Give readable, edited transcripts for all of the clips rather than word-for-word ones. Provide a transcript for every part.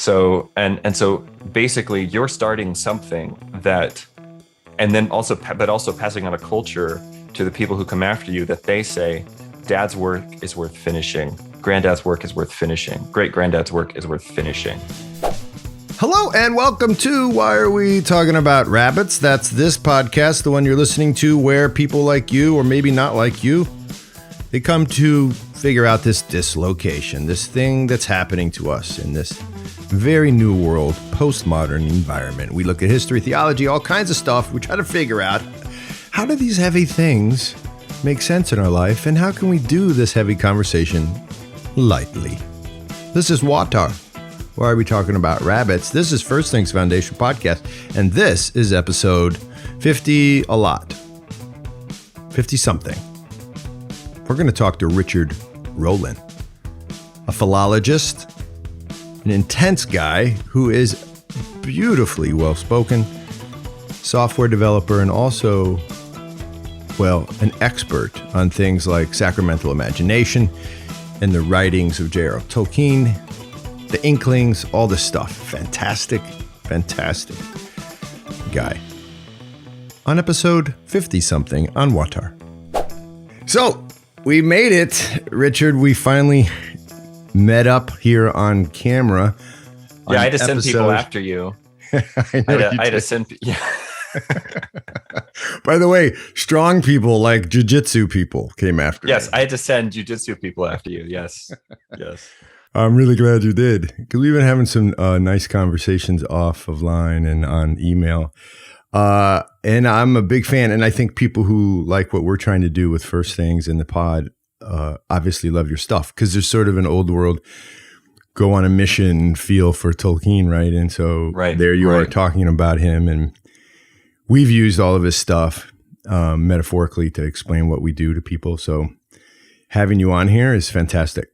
So basically you're starting something that, and then also passing on a culture to the people who come after you that they say, Dad's work is worth finishing. Granddad's work is worth finishing. Great-granddad's work is worth finishing. Hello and welcome to Why Are We Talking About Rabbits? That's this podcast, the one you're listening to, where people like you, or maybe not like you, they come to figure out this dislocation, this thing that's happening to us in this very new world, postmodern environment. We look at history, theology, all kinds of stuff. We try to figure out, how do these heavy things make sense in our life, and how can we do this heavy conversation lightly? This is WAWTAR. Why are we talking about rabbits? This is First Things Foundation podcast, and this is episode 50 a lot. 50 something. We're going to talk to Richard Rohlin, a philologist, an intense guy who is beautifully well-spoken, software developer, and also, well, an expert on things like Sacramental Imagination and the writings of JR Tolkein, the Inklings, all this stuff. Fantastic guy. On episode 50-something on WAWTAR. So, we made it, Richard. We finally met up here on camera. Yeah, I had to send people after you. I had to send. Yeah. By the way, strong people like jiu-jitsu people came after me. Yes, I had to send jiu-jitsu people after you. Yes. I'm really glad you did, because we've been having some nice conversations off of line and on email. And I'm a big fan, and I think people who like what we're trying to do with First Things in the pod obviously love your stuff, because there's sort of an old world go on a mission feel for Tolkien, right? And so there you are talking about him, and we've used all of his stuff metaphorically to explain what we do to people. So having you on here is fantastic.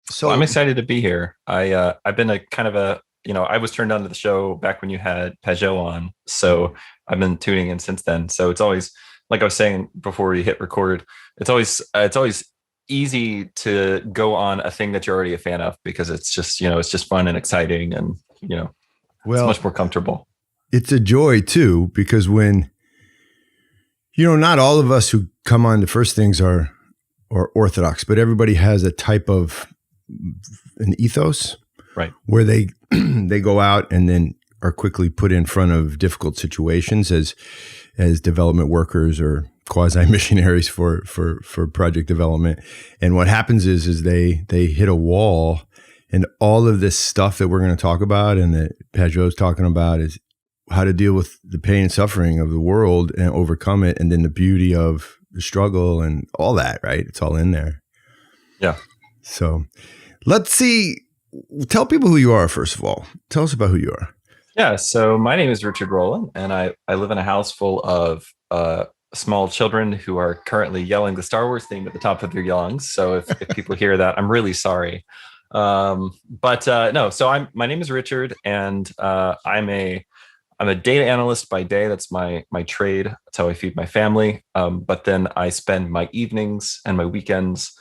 So I'm excited to be here. I've been I was turned on to the show back when you had Pajot on. So I've been tuning in since then. So it's always, like I was saying before we hit record, it's always easy to go on a thing that you're already a fan of, because it's just fun and exciting, and it's much more comfortable. It's a joy too, because when, not all of us who come on to First Things are Orthodox, but everybody has a type of an ethos, right, where they go out and then are quickly put in front of difficult situations as development workers or quasi missionaries for project development. And what happens is they hit a wall, and all of this stuff that we're going to talk about and that Pajot's talking about is how to deal with the pain and suffering of the world and overcome it, and then the beauty of the struggle and all that, right? It's all in there. Yeah. So let's see. Tell people who you are, first of all. Tell us about who you are. Yeah. So my name is Richard Rohlin, and I live in a house full of small children who are currently yelling the Star Wars theme at the top of their lungs. So if people hear that, I'm really sorry. No. So my name is Richard, and I'm a data analyst by day. That's my trade. That's how I feed my family. But then I spend my evenings and my weekends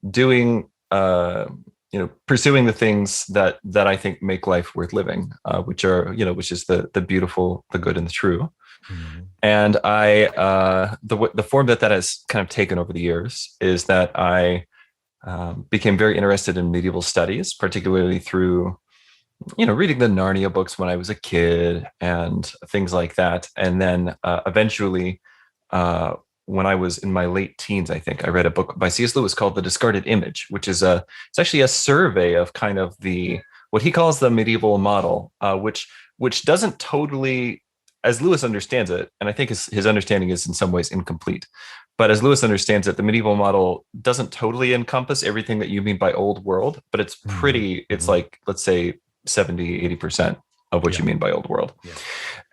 doing, pursuing the things that I think make life worth living, which is the beautiful, the good, and the true. Mm-hmm. And the form that has kind of taken over the years is that I became very interested in medieval studies, particularly through reading the Narnia books when I was a kid and things like that. And then eventually, when I was in my late teens, I think I read a book by C.S. Lewis called The Discarded Image, which is it's actually a survey of kind of what he calls the medieval model, which doesn't totally, as Lewis understands it, and I think his understanding is in some ways incomplete, but as Lewis understands it, the medieval model doesn't totally encompass everything that you mean by old world, but it's it's like, let's say 70-80% of what you mean by old world. Yeah.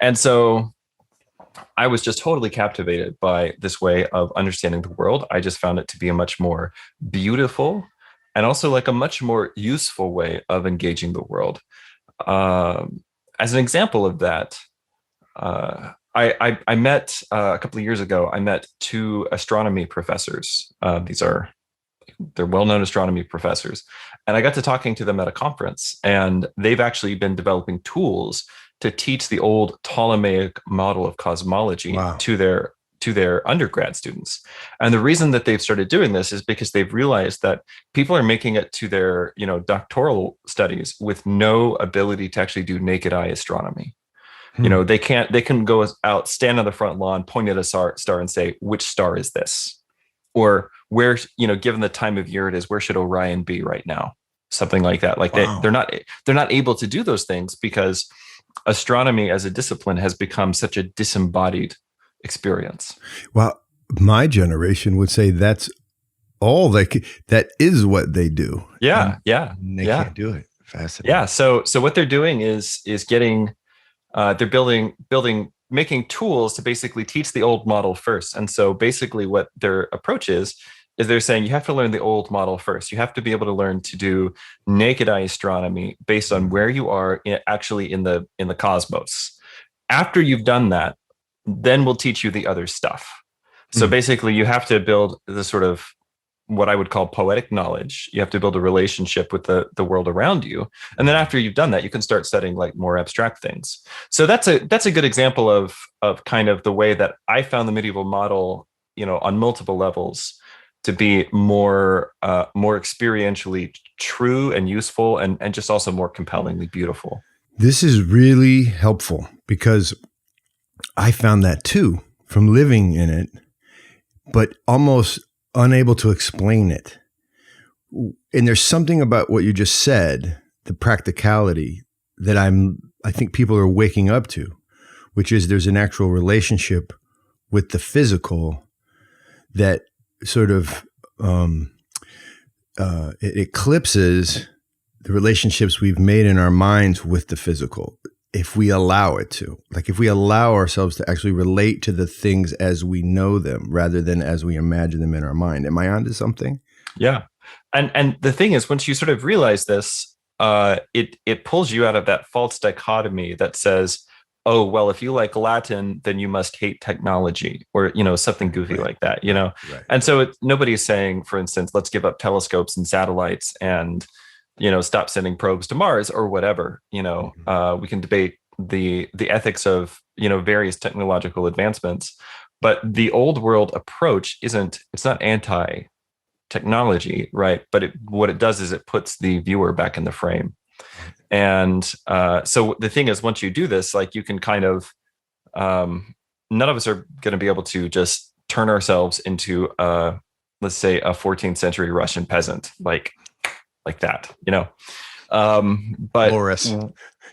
And so I was just totally captivated by this way of understanding the world. I just found it to be a much more beautiful and also like a much more useful way of engaging the world. As an example of that, I met a couple of years ago, I met two astronomy professors. These are They're well-known astronomy professors. And I got to talking to them at a conference, and they've actually been developing tools to teach the old Ptolemaic model of cosmology Wow. to their undergrad students. And the reason that they've started doing this is because they've realized that people are making it to their, doctoral studies with no ability to actually do naked eye astronomy. They can go out, stand on the front lawn, point at a star and say, which star is this? Or where, given the time of year it is, where should Orion be right now? Something like that. Like Wow. they're not able to do those things because astronomy as a discipline has become such a disembodied experience. Well, my generation would say that's all that is what they do. Yeah. And they can't do it. Fascinating. Yeah. So what they're doing is getting, they're building, making tools to basically teach the old model first. And so basically what their approach is they're saying you have to learn the old model first. You have to be able to learn to do naked eye astronomy based on where you are actually in the cosmos. After you've done that, then we'll teach you the other stuff. So basically you have to build the sort of what I would call poetic knowledge. You have to build a relationship with the world around you. And then after you've done that, you can start studying like more abstract things. So that's a good example of kind of the way that I found the medieval model, on multiple levels to be more experientially true and useful and just also more compellingly beautiful. This is really helpful because I found that too from living in it, but almost unable to explain it. And there's something about what you just said, the practicality, that I think people are waking up to, which is there's an actual relationship with the physical that sort of it eclipses the relationships we've made in our minds with the physical, if we allow it to. Like if we allow ourselves to actually relate to the things as we know them rather than as we imagine them in our mind. Am I onto something? Yeah. And the thing is, once you sort of realize this, it pulls you out of that false dichotomy that says, oh, well, if you like Latin, then you must hate technology or, something goofy like that, Right. And so nobody's saying, for instance, let's give up telescopes and satellites and, stop sending probes to Mars or whatever. We can debate the ethics of, various technological advancements, but the old world approach it's not anti-technology, right? But what it does is it puts the viewer back in the frame. And so the thing is, once you do this, like you can kind of, none of us are going to be able to just turn ourselves into, let's say, a 14th century Russian peasant, like that, But Loris,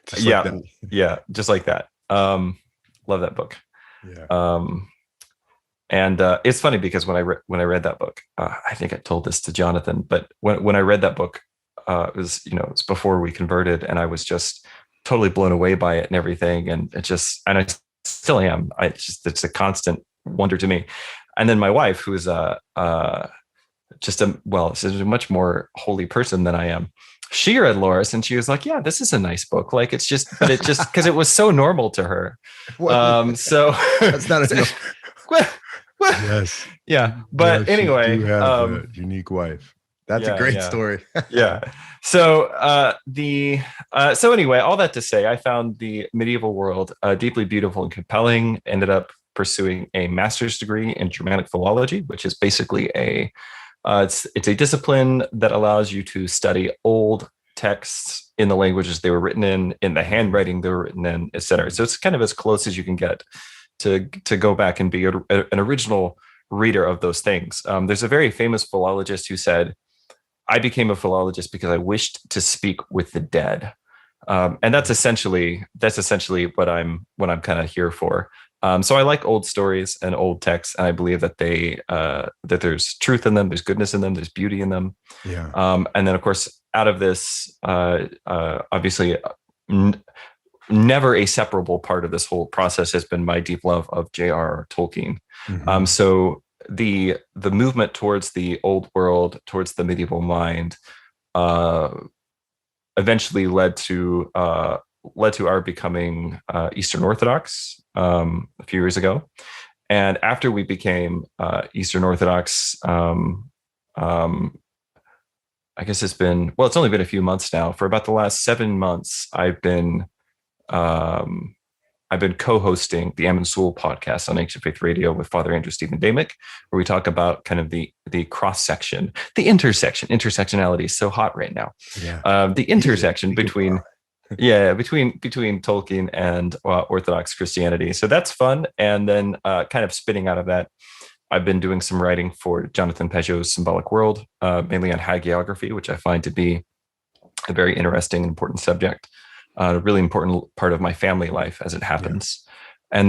just like that. Love that book. Yeah. And it's funny because when I read that book, I think I told this to Jonathan, but when I read that book, it was before we converted, and I was just totally blown away by it and everything. And I still am. It's a constant wonder to me. And then my wife, who is a much more holy person than I am, she read Loris and she was like, yeah, this is a nice book. Like but it just because it was so normal to her. So that's not a yes. Yeah. But anyway, you have a unique wife. That's a great story. Yeah. So so anyway, all that to say, I found the medieval world deeply beautiful and compelling. Ended up pursuing a master's degree in Germanic philology, which is basically it's a discipline that allows you to study old texts in the languages they were written in the handwriting they were written in, et cetera. So it's kind of as close as you can get to go back and be an original reader of those things. There's a very famous philologist who said, I became a philologist because I wished to speak with the dead. And that's essentially what I'm kind of here for. So I like old stories and old texts, and I believe that that there's truth in them, there's goodness in them, there's beauty in them. Yeah. And then of course, out of this, obviously, never a separable part of this whole process has been my deep love of JR Tolkein. Mm-hmm. So the movement towards the old world, towards the medieval mind, eventually led to our becoming Eastern Orthodox a few years ago. And after we became Eastern Orthodox, I guess it's only been a few months now. For about the last 7 months, um, I've been co-hosting the Amon Sul podcast on Ancient Faith Radio with Father Andrew Stephen Damick, where we talk about kind of the cross section, the intersection. Intersectionality is so hot right now. Yeah. The intersection between Tolkien and Orthodox Christianity. So that's fun. And then kind of spitting out of that, I've been doing some writing for Jonathan Pageau's Symbolic World, mainly on hagiography, which I find to be a very interesting and important subject, a really important part of my family life as it happens. Yeah.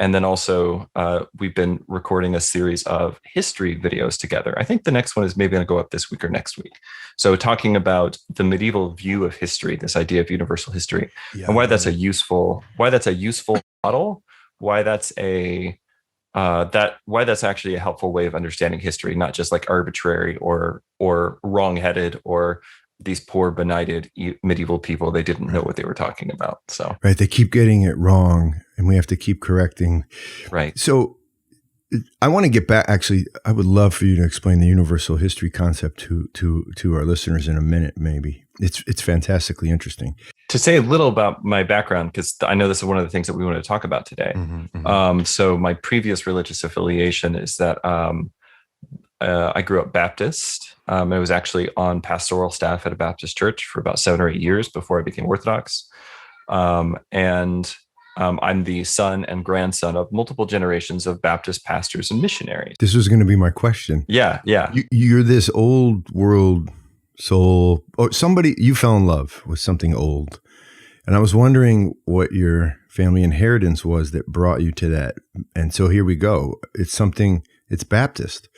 And then also we've been recording a series of history videos together. I think the next one is maybe going to go up this week or next week. So talking about the medieval view of history, this idea of universal history, and why that's a useful model, why that's actually a helpful way of understanding history, not just like arbitrary or wrong-headed or these poor benighted medieval people. They didn't know what they were talking about. So right, they keep getting it wrong, and we have to keep correcting. Right. So I want to get back. Actually, I would love for you to explain the universal history concept to our listeners in a minute. Maybe it's fantastically interesting. To say a little about my background, because I know this is one of the things that we want to talk about today. Mm-hmm, mm-hmm. So my previous religious affiliation is that I grew up Baptist. I was actually on pastoral staff at a Baptist church for about 7 or 8 years before I became Orthodox. And I'm the son and grandson of multiple generations of Baptist pastors and missionaries. This was going to be my question. Yeah. You're this old world soul, or somebody, you fell in love with something old. And I was wondering what your family inheritance was that brought you to that. And so here we go. It's Baptist.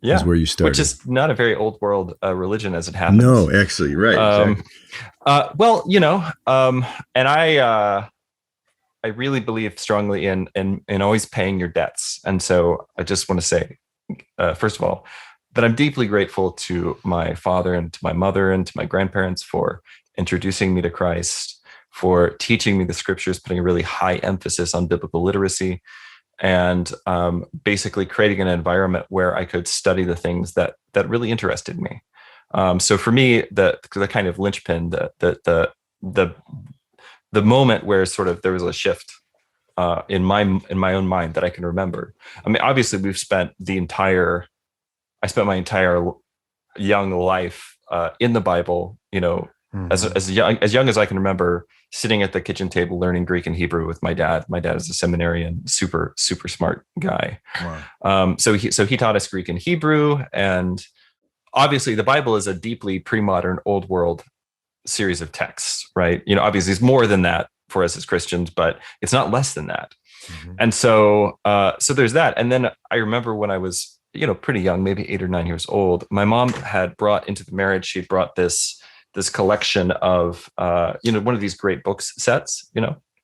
Yeah, is where you started. Which is not a very old world religion as it happens. No, actually, right. Exactly. And I really believe strongly in always paying your debts. And so I just want to say, first of all, that I'm deeply grateful to my father and to my mother and to my grandparents for introducing me to Christ, for teaching me the scriptures, putting a really high emphasis on biblical literacy, and basically creating an environment where I could study the things that really interested me. So for me, the kind of linchpin, the moment where sort of there was a shift in my own mind that I can remember. I mean, obviously, I spent my entire young life in the Bible. Mm-hmm. as young as I can remember, sitting at the kitchen table learning Greek and Hebrew with my dad. My dad is a seminarian, super smart guy. Wow. So he taught us Greek and Hebrew, and obviously the Bible is a deeply pre-modern, old world series of texts, right? Obviously it's more than that for us as Christians, but it's not less than that. Mm-hmm. And so there's that. And then I remember when I was pretty young, maybe 8 or 9 years old, my mom had brought into the marriage. She brought this collection of, one of these great books sets,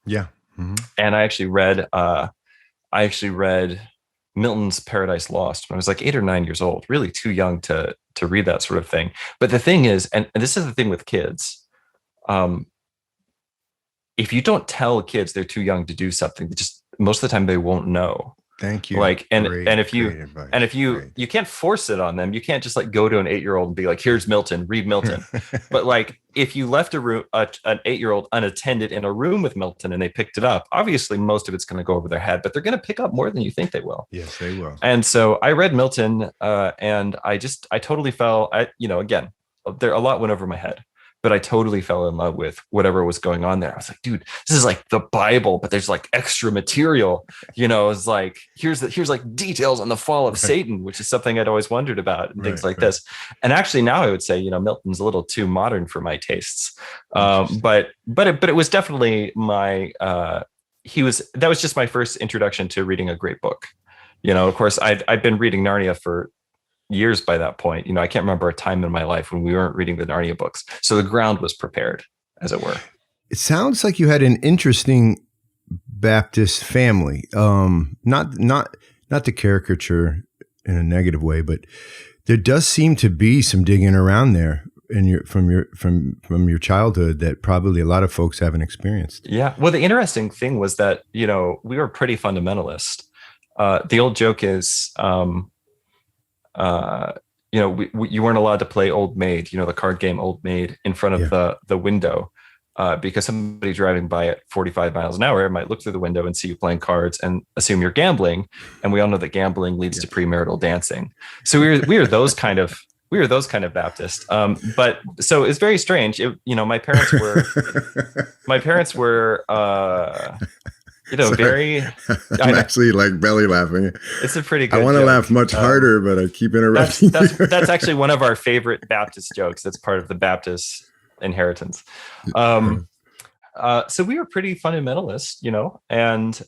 Yeah. Mm-hmm. And I actually read Milton's Paradise Lost when I was like 8 or 9 years old, really too young to read that sort of thing. But the thing is, and this is the thing with kids, if you don't tell kids they're too young to do something, just most of the time they won't know. Thank you. If you can't force it on them, you can't just like go to an 8-year-old and be like, here's Milton, read Milton. But like if you left an 8-year-old unattended in a room with Milton and they picked it up, obviously most of it's going to go over their head, but they're going to pick up more than you think they will. Yes, they will. And so I read Milton and I totally fell, again, a lot went over my head. But I totally fell in love with whatever was going on there. I was like, dude, this is like the Bible, but there's like extra material. It's like here's like details on the fall of Satan, which is something I'd always wondered about, and things like this. And actually, now I would say, Milton's a little too modern for my tastes. But it was definitely that was just my first introduction to reading a great book. Of course, I'd been reading Narnia for years by that point. I can't remember a time in my life when we weren't reading the Narnia books. So the ground was prepared, as it were. It sounds like you had an interesting Baptist family. Not to caricature in a negative way, but there does seem to be some digging around there from your childhood that probably a lot of folks haven't experienced. Yeah. Well, the interesting thing was that, we were pretty fundamentalist. The old joke is, you weren't allowed to play Old Maid, the card game Old Maid, in front of Yeah. the window, because somebody driving by at 45 miles an hour might look through the window and see you playing cards and assume you're gambling. And we all know that gambling leads to premarital dancing. So we are those kind of Baptist. But so it's very strange. My parents were very. I'm actually like belly laughing. It's a pretty good I want to joke. laugh much harder, but I keep interrupting. That's actually one of our favorite Baptist jokes. That's part of the Baptist inheritance. So we were pretty fundamentalist, and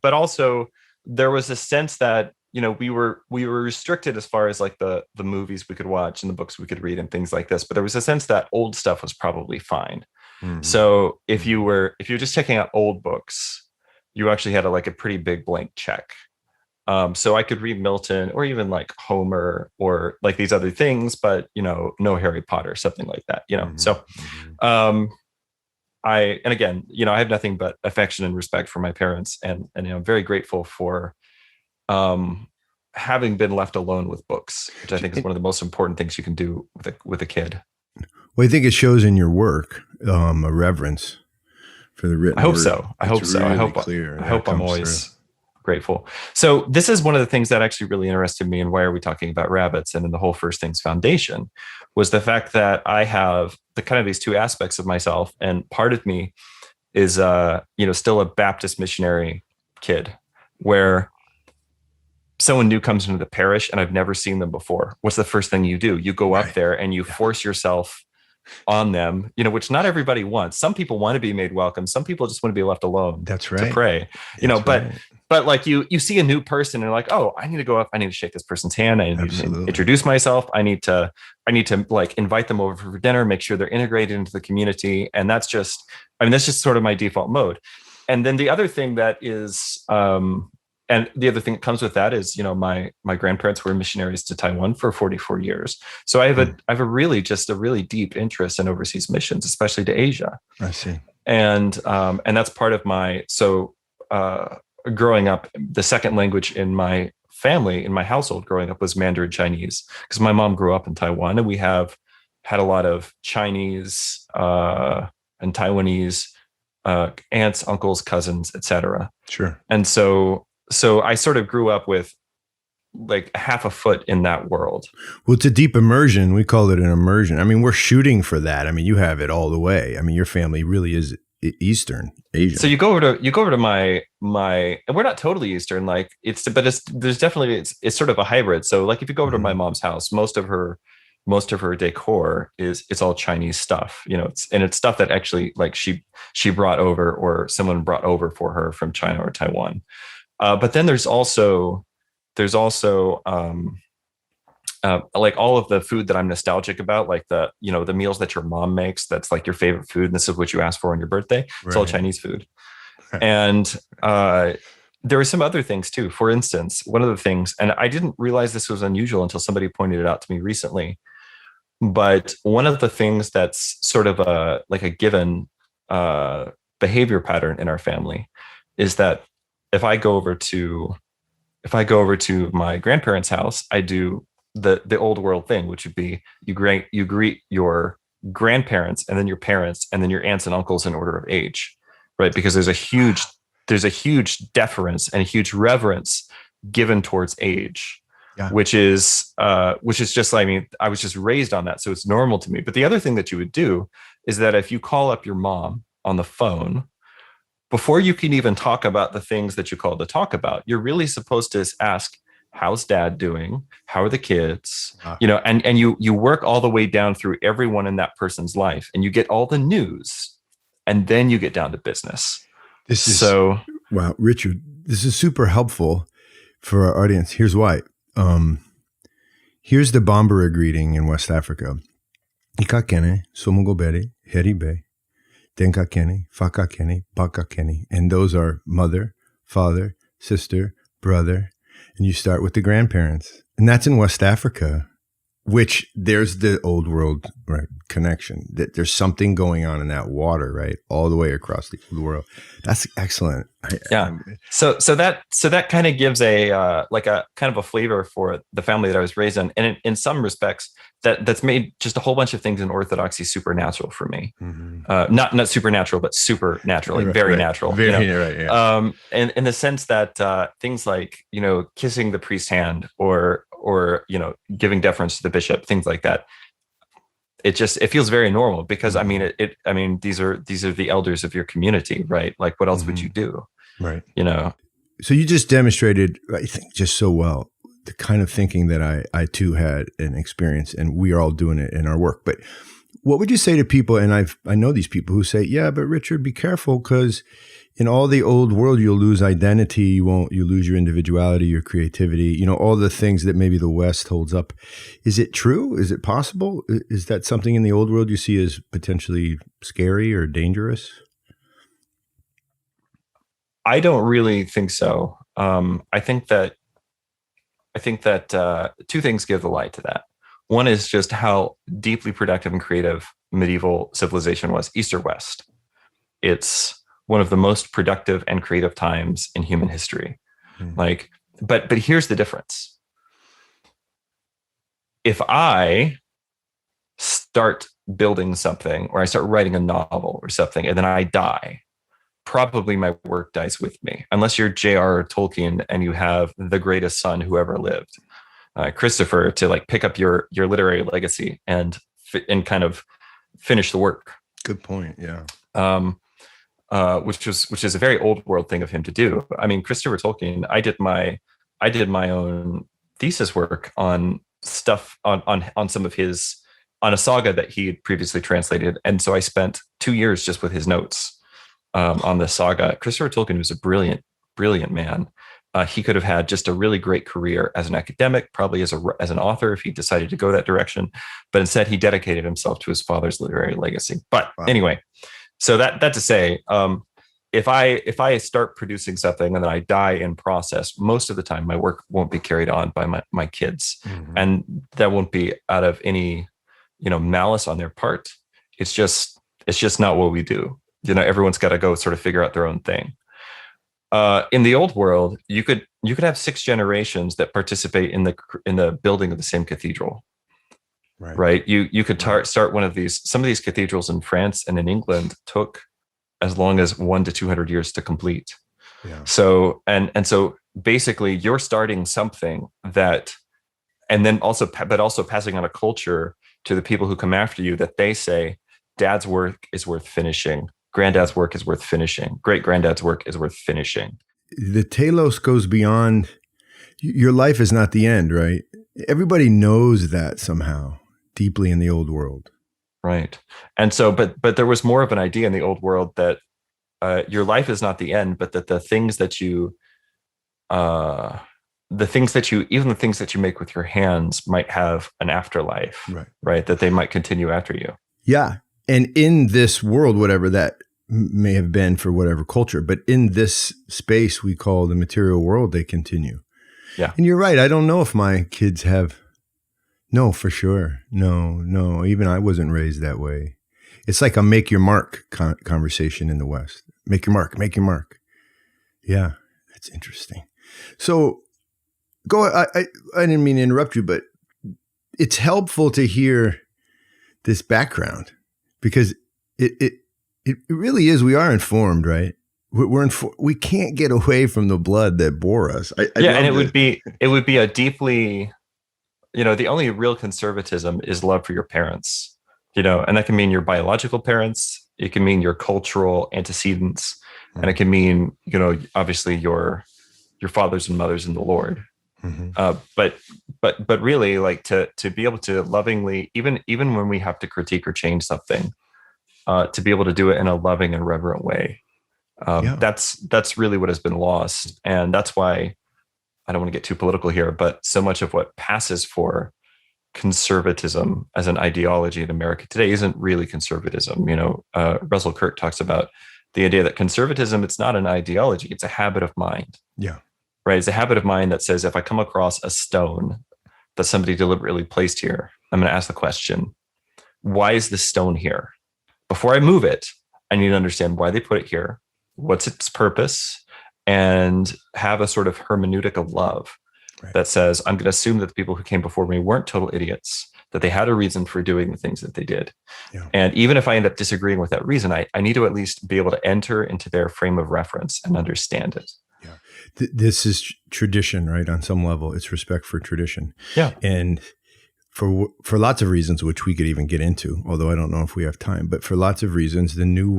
but also there was a sense that we were restricted as far as like the movies we could watch and the books we could read and things like this. But there was a sense that old stuff was probably fine. Mm-hmm. So if you were just checking out old books, you actually had a pretty big blank check. So I could read Milton or even like Homer or like these other things, but no Harry Potter, something like that. Mm-hmm. So I have nothing but affection and respect for my parents, and I'm very grateful for having been left alone with books, which I think is one of the most important things you can do with a kid. Well, I think it shows in your work a reverence for the written. I hope word. so. I hope so. Really I hope I'm always grateful. So this is one of the things that actually really interested me in Why Are We Talking About Rabbits, and in the whole First Things Foundation, was the fact that I have the kind of these two aspects of myself, and part of me is still a Baptist missionary kid, where someone new comes into the parish and I've never seen them before. What's the first thing you do? You go up there and you force yourself on them, which not everybody wants. Some people want to be made welcome. Some people just want to be left alone. That's right. To pray, but like you see a new person and like, oh, I need to go up. I need to shake this person's hand. I need to introduce myself. I need to like invite them over for dinner, make sure they're integrated into the community. And that's just sort of my default mode. And then the other thing that is, and the other thing that comes with that is, my grandparents were missionaries to Taiwan for 44 years. So I have a really deep interest in overseas missions, especially to Asia. I see. And that's part of my, growing up, the second language in my family, in my household growing up, was Mandarin Chinese, because my mom grew up in Taiwan, and we have had a lot of Chinese and Taiwanese aunts, uncles, cousins, etc. Sure. And so I sort of grew up with like half a foot in that world. Well, it's a deep immersion. We call it an immersion. I mean, we're shooting for that. I mean, you have it all the way. I mean, your family really is Eastern Asian. So you go over to my, and we're not totally Eastern, like it's sort of a hybrid. So like if you go over to my mom's house, most of her decor it's all Chinese stuff, it's stuff that actually like she brought over or someone brought over for her from China or Taiwan. But then there's also like all of the food that I'm nostalgic about, like the meals that your mom makes, that's like your favorite food, and this is what you ask for on your birthday. It's all Chinese food. And there were some other things too. For instance, one of the things, and I didn't realize this was unusual until somebody pointed it out to me recently, but one of the things that's sort of a given behavior pattern in our family is that if I go over to my grandparents' house, I do the old world thing, which would be you greet your grandparents and then your parents and then your aunts and uncles in order of age, right? Because there's a huge deference and a huge reverence given towards age, which is just, I mean, I was just raised on that, so it's normal to me. But the other thing that you would do is that if you call up your mom on the phone, before you can even talk about the things that you called to talk about, you're really supposed to ask, how's dad doing? How are the kids? And you work all the way down through everyone in that person's life, and you get all the news, and then you get down to business. Wow, Richard, this is super helpful for our audience. Here's why. Here's the Bambara greeting in West Africa. Ikakene, somugobere, heribe, tenkakene, fakakene, bakakene. And those are mother, father, sister, brother. And you start with the grandparents. And that's in West Africa. which there's the old world, right, connection, that there's something going on in that water, right, all the way across the world. That's excellent. Yeah. So that kind of gives a like a kind of a flavor for the family that I was raised in, and in some respects, that's made just a whole bunch of things in Orthodoxy supernatural for me. Not supernatural, but supernatural, like very natural. Very right. Yeah. And in the sense that things like kissing the priest's hand or giving deference to the bishop, things like that. It feels very normal because I mean these are the elders of your community, right? Like what else would you do? Right. So you just demonstrated, I think, just so well, the kind of thinking that I too had an experience, and we are all doing it in our work. But what would you say to people? And I know these people who say, yeah, but Richard, be careful, because in all the old world, you'll lose identity. You lose your individuality, your creativity, all the things that maybe the West holds up. Is it true? Is it possible? Is that something in the old world you see as potentially scary or dangerous? I don't really think so. I think that two things give the lie to that. One is just how deeply productive and creative medieval civilization was, East or West. It's one of the most productive and creative times in human history. But here's the difference. If I start building something, or I start writing a novel or something, and then I die, probably my work dies with me, unless you're JR Tolkien and you have the greatest son who ever lived, Christopher, to like pick up your literary legacy and kind of finish the work. Good point. Yeah. Which is a very old world thing of him to do. I mean, Christopher Tolkien, I did my own thesis work on stuff on some of his, on a saga that he had previously translated, and so I spent 2 years just with his notes on this saga. Christopher Tolkien was a brilliant man. He could have had just a really great career as an academic, probably as an author, if he decided to go that direction. But instead, he dedicated himself to his father's literary legacy. But anyway, so that to say, if I start producing something and then I die in process, most of the time my work won't be carried on by my kids, and that won't be out of any malice on their part. It's just not what we do. Everyone's got to go sort of figure out their own thing. In the old world, you could have 6 generations that participate in the building of the same cathedral. Right. You could start one of these. Some of these cathedrals in France and in England took as long as 100 to 200 years to complete. Yeah. So so basically, you're starting something that, and then also passing on a culture to the people who come after you, that they say, Dad's work is worth finishing. Granddad's work is worth finishing. Great granddad's work is worth finishing. The telos goes beyond. Your life is not the end, right? Everybody knows that somehow deeply in the old world. Right. And so, but there was more of an idea in the old world that your life is not the end, but that the things that you make with your hands might have an afterlife, right? That they might continue after you. Yeah. And in this world, whatever that may have been for whatever culture, but in this space we call the material world, they continue. Yeah. And you're right. I don't know if my kids have. No, for sure. No. Even I wasn't raised that way. It's like a make your mark conversation in the West. Make your mark. Yeah. That's interesting. So go, I didn't mean to interrupt you, but it's helpful to hear this background, because it really is. We are informed, right? We can't get away from the blood that bore us. And it would be a deeply, the only real conservatism is love for your parents, and that can mean your biological parents. It can mean your cultural antecedents, and it can mean, obviously your fathers and mothers in the Lord. But really, like to be able to lovingly, even when we have to critique or change something, to be able to do it in a loving and reverent way. That's really what has been lost. And that's why I don't want to get too political here, but so much of what passes for conservatism as an ideology in America today isn't really conservatism. Russell Kirk talks about the idea that conservatism, it's not an ideology, it's a habit of mind. Yeah. Right. It's a habit of mind that says, if I come across a stone that somebody deliberately placed here, I'm going to ask the question, why is this stone here? Before I move it, I need to understand why they put it here, what's its purpose, and have a sort of hermeneutic of love that says, I'm going to assume that the people who came before me weren't total idiots, that they had a reason for doing the things that they did. Yeah. And even if I end up disagreeing with that reason, I need to at least be able to enter into their frame of reference and understand it. Yeah. This is tradition, right? On some level, it's respect for tradition. Yeah. And for lots of reasons, which we could even get into, although I don't know if we have time, but for lots of reasons, the New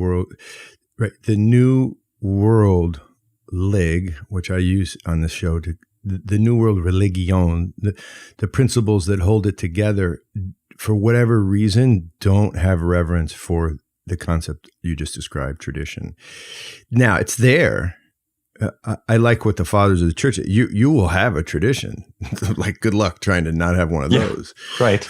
World Lig, which I use on this show, the New World Religion, the principles that hold it together, for whatever reason, don't have reverence for the concept you just described, tradition. Now, it's there. I like what the fathers of the church, you will have a tradition. Like, good luck trying to not have one of those. Right.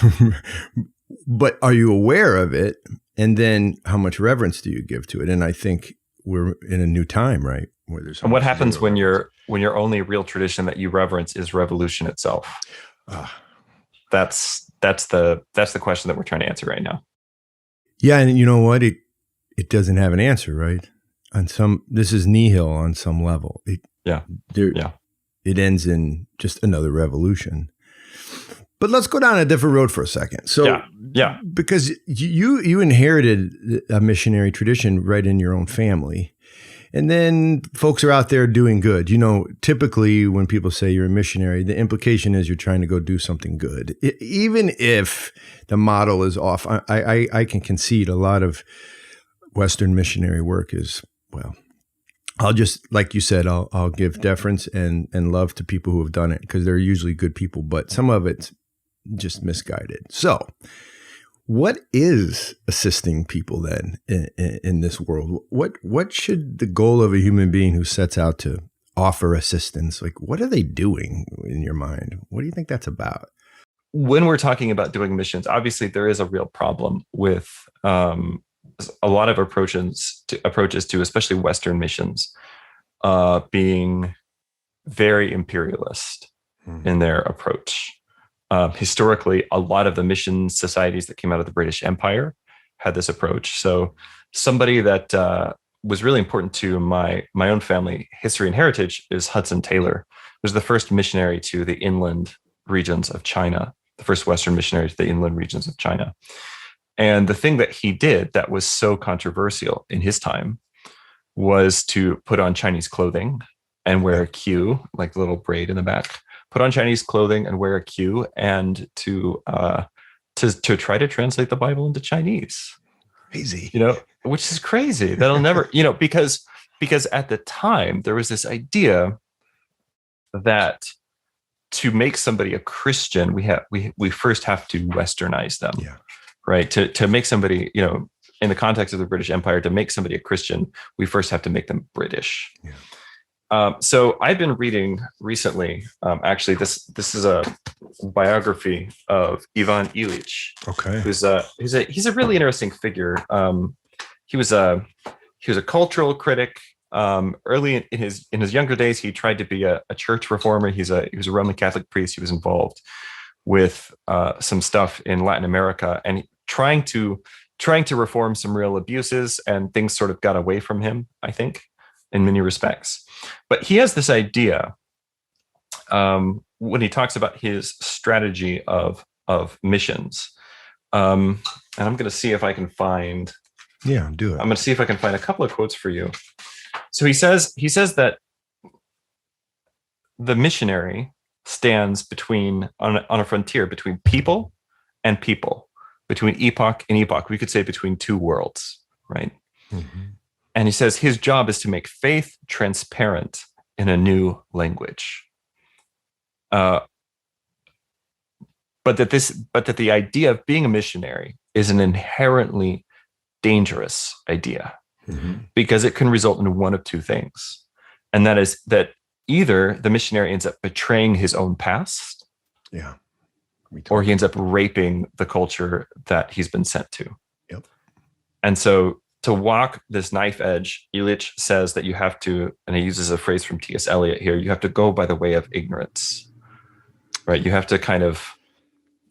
But are you aware of it? And then how much reverence do you give to it? And I think we're in a new time, right? Where there's and what happens when your only real tradition that you reverence is revolution itself? That's the question that we're trying to answer right now. Yeah, and you know what? It doesn't have an answer, right? This is nihil on some level. It ends in just another revolution. But let's go down a different road for a second. So, yeah. Because you inherited a missionary tradition right in your own family. And then folks are out there doing good. You know, typically when people say you're a missionary, the implication is you're trying to go do something good. Even if the model is off, I can concede a lot of Western missionary work is, well, I'll just, like you said, I'll give deference and love to people who have done it because they're usually good people, but some of it's just misguided. So what is assisting people then in this world? What should the goal of a human being who sets out to offer assistance, like what are they doing in your mind? What do you think that's about? When we're talking about doing missions, obviously there is a real problem with a lot of approaches to especially Western missions being very imperialist in their approach. Historically, a lot of the mission societies that came out of the British Empire had this approach. So somebody that was really important to my own family history and heritage is Hudson Taylor, who was the first missionary to the inland regions of China, the first Western missionary to the inland regions of China. And the thing that he did that was so controversial in his time was to put on Chinese clothing and wear a queue, like a little braid in the back. Put on Chinese clothing and wear a queue, and to try to translate the Bible into Chinese. Crazy, which is crazy. That'll never, because at the time there was this idea that to make somebody a Christian, we first have to Westernize them, right? To make somebody, in the context of the British Empire, to make somebody a Christian, we first have to make them British. Yeah. So I've been reading recently, actually, this is a biography of Ivan Illich. Okay. He's a really interesting figure. He was a cultural critic. Early in his younger days, he tried to be a church reformer. He was a Roman Catholic priest. He was involved with some stuff in Latin America and trying to reform some real abuses, and things sort of got away from him, I think, in many respects. But he has this idea when he talks about his strategy of missions. And I'm going to see if I can find. Yeah, do it. I'm going to see if I can find a couple of quotes for you. So he says that the missionary stands on a frontier between people and people, between epoch and epoch. We could say between two worlds, right? Mm-hmm. And he says his job is to make faith transparent in a new language. But that the idea of being a missionary is an inherently dangerous idea, because it can result in one of two things. And that is that either the missionary ends up betraying his own past, or he ends up raping the culture that he's been sent to. Yep. And so to walk this knife edge, Illich says that you have to, and he uses a phrase from T.S. Eliot here, you have to go by the way of ignorance, right? You have to kind of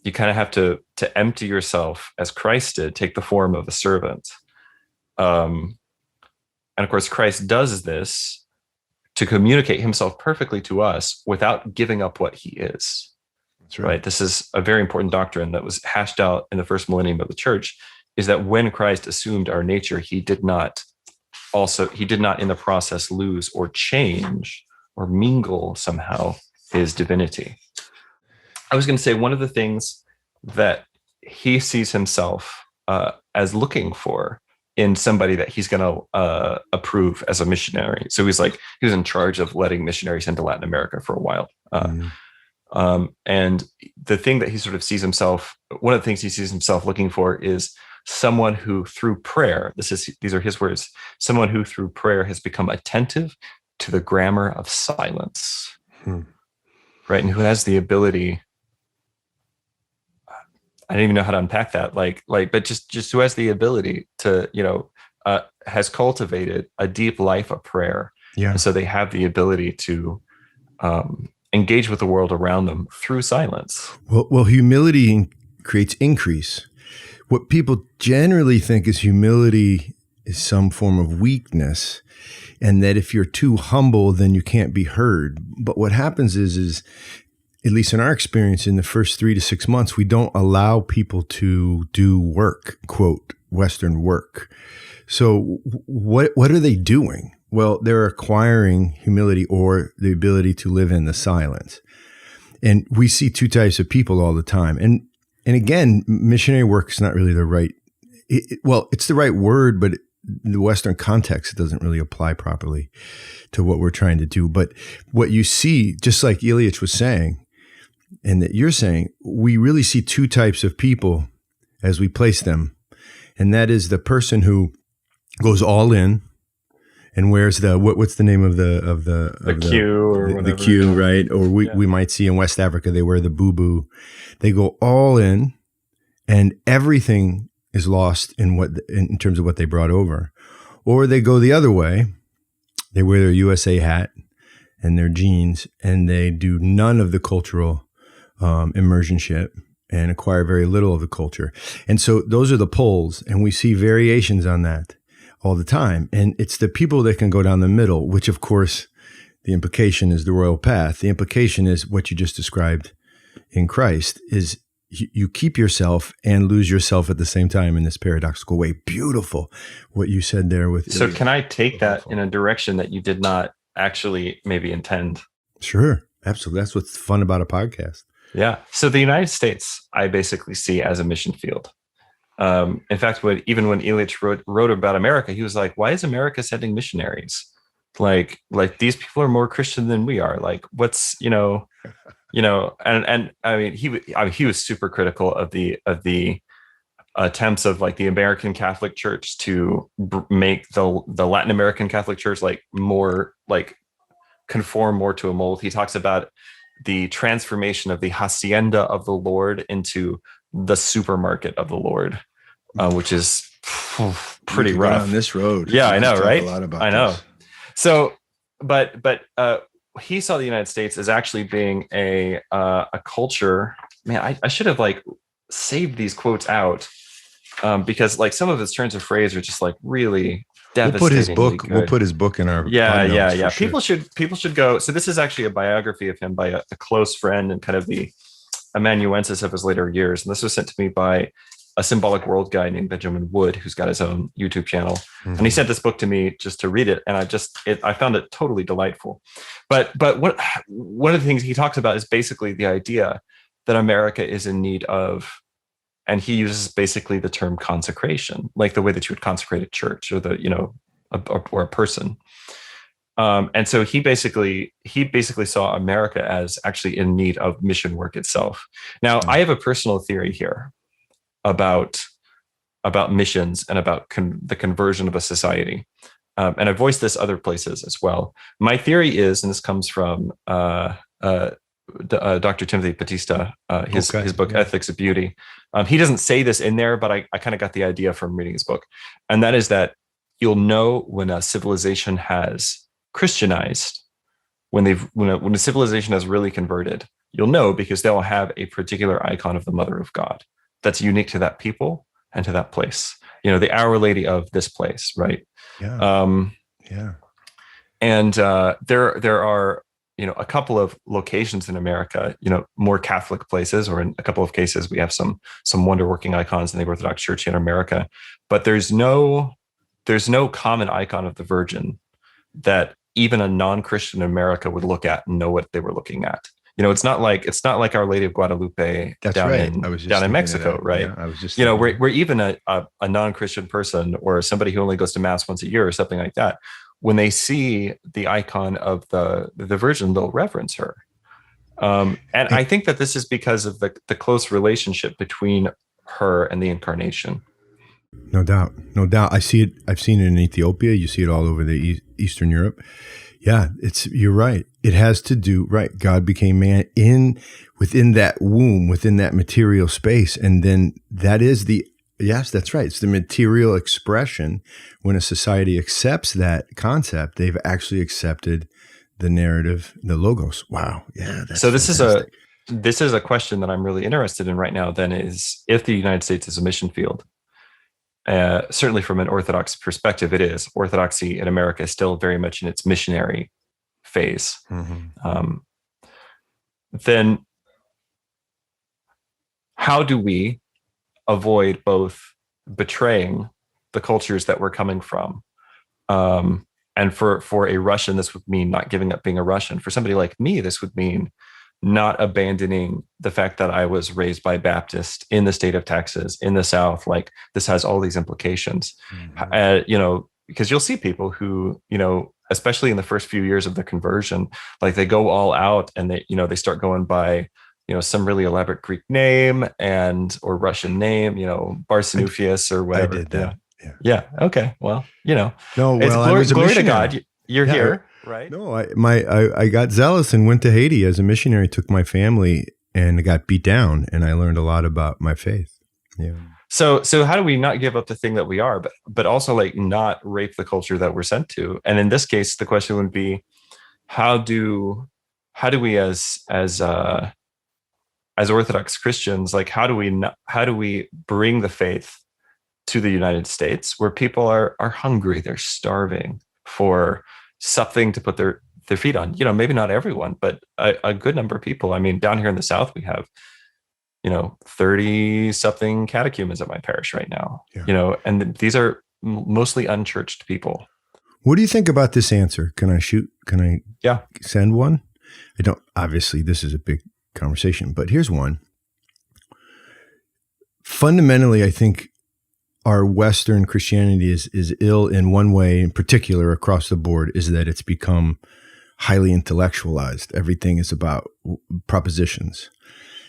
you kind of have to empty yourself as Christ did, take the form of a servant. And of course, Christ does this to communicate himself perfectly to us without giving up what he is. That's right. This is a very important doctrine that was hashed out in the first millennium of the church, is that when Christ assumed our nature, he did not in the process lose or change or mingle somehow his divinity. I was going to say one of the things that he sees himself as looking for in somebody that he's going to approve as a missionary. So he was in charge of letting missionaries into Latin America for a while. And the thing that he sort of sees himself, one of the things he sees himself looking for is someone who through prayer, these are his words, someone who through prayer has become attentive to the grammar of silence, right? And who has the ability, I don't even know how to unpack that. But just who has the ability to, has cultivated a deep life of prayer. Yeah. And so they have the ability to engage with the world around them through silence. Well, humility creates increase. What people generally think is humility is some form of weakness, and that if you're too humble, then you can't be heard. But what happens is at least in our experience, in the first 3 to 6 months, we don't allow people to do work, quote, Western work. So what are they doing? Well, they're acquiring humility or the ability to live in the silence. And we see two types of people all the time. And again, missionary work is not really the right, it's the right word, but the Western context doesn't really apply properly to what we're trying to do. But what you see, just like Ilyich was saying, and that you're saying, we really see two types of people as we place them. And that is the person who goes all in and wears what's the name of the queue or whatever. The queue, right? Or we might see in West Africa, they wear the boo-boo. They go all in and everything is lost in terms of what they brought over. Or they go the other way. They wear their USA hat and their jeans and they do none of the cultural immersionship and acquire very little of the culture. And so those are the poles, and we see variations on that all the time. And it's the people that can go down the middle, which of course the implication is the royal path. The implication is what you just described in Christ is you keep yourself and lose yourself at the same time in this paradoxical way. Beautiful what you said there with. So can I take that in a direction that you did not actually maybe intend? Sure. Absolutely. That's what's fun about a podcast. Yeah. So the United States, I basically see as a mission field. In fact, even when Ilyich wrote about America, he was like, why is America sending missionaries? Like these people are more Christian than we are. Like what's, and I mean, he was super critical of the attempts of like the American Catholic Church to make the Latin American Catholic Church like more like conform more to a mold. He talks about the transformation of the hacienda of the Lord into the supermarket of the Lord, which is pretty rough on this road. Yeah, I know, right? A lot about I know. this. So, but he saw the United States as actually being a culture. Man, I should have like saved these quotes out because like some of his turns of phrase are just like really devastatingly good. We'll put his book in our yeah. Sure. People should go. So this is actually a biography of him by a close friend and kind of the amanuensis of his later years. And this was sent to me by a symbolic world guy named Benjamin Wood, who's got his own YouTube channel. Mm-hmm. And he sent this book to me just to read it. And I found it totally delightful. But one of the things he talks about is basically the idea that America is in need of, and he uses basically the term consecration, like the way that you would consecrate a church or or a person. And so he basically saw America as actually in need of mission work itself. Now, I have a personal theory here about missions and about the conversion of a society. And I've voiced this other places as well. My theory is, and this comes from Dr. Timothy Batista, his book, Ethics of Beauty. He doesn't say this in there, but I kind of got the idea from reading his book. And that is that you'll know when a civilization has Christianized, when a civilization has really converted, you'll know because they'll have a particular icon of the Mother of God that's unique to that people and to that place. The Our Lady of this place, right? Yeah. Yeah. And there are a couple of locations in America, more Catholic places, or in a couple of cases we have some wonder working icons in the Orthodox Church in America, but there's no common icon of the Virgin that even a non-Christian in America would look at and know what they were looking at. It's not like Our Lady of Guadalupe down in Mexico, right? Yeah, I was just where even a non-Christian person or somebody who only goes to mass once a year or something like that, when they see the icon of the Virgin, they'll reverence her. And I think that this is because of the close relationship between her and the Incarnation. No doubt. I've seen it in Ethiopia. You see it all over the Eastern Europe. Yeah, you're right. It has to do, right. God became man within that womb, within that material space. And then yes, that's right. It's the material expression. When a society accepts that concept, they've actually accepted the narrative, the logos. Wow. Yeah. So this is a question that I'm really interested in right now, then, is if the United States is a mission field. Certainly from an Orthodox perspective, it is. Orthodoxy in America is still very much in its missionary phase. Mm-hmm. Then how do we avoid both betraying the cultures that we're coming from? And for a Russian, this would mean not giving up being a Russian. For somebody like me, this would mean not abandoning the fact that I was raised by Baptist in the state of Texas, in the South. Like, this has all these implications, because you'll see people who, especially in the first few years of their conversion, like they go all out and they start going by, some really elaborate Greek name or Russian name, Barsanuphius or whatever. I did that. Yeah. Okay. Well, no, it's I was a glory to missionary. God. You're here. Right. No, I got zealous and went to Haiti as a missionary, took my family and got beat down, and I learned a lot about my faith. Yeah. So how do we not give up the thing that we are, but also like not rape the culture that we're sent to? And in this case, the question would be, how do we as Orthodox Christians, like how do we bring the faith to the United States, where people are hungry, they're starving for something to put their feet on? Maybe not everyone, but a good number of people. I mean, down here in the South, we have 30 something catechumens at my parish right now. Yeah. And these are mostly unchurched people. What do you think about this answer? Can I send one? I don't, obviously this is a big conversation, but here's one. Fundamentally, I think our Western Christianity is ill in one way in particular across the board, is that it's become highly intellectualized. Everything is about propositions.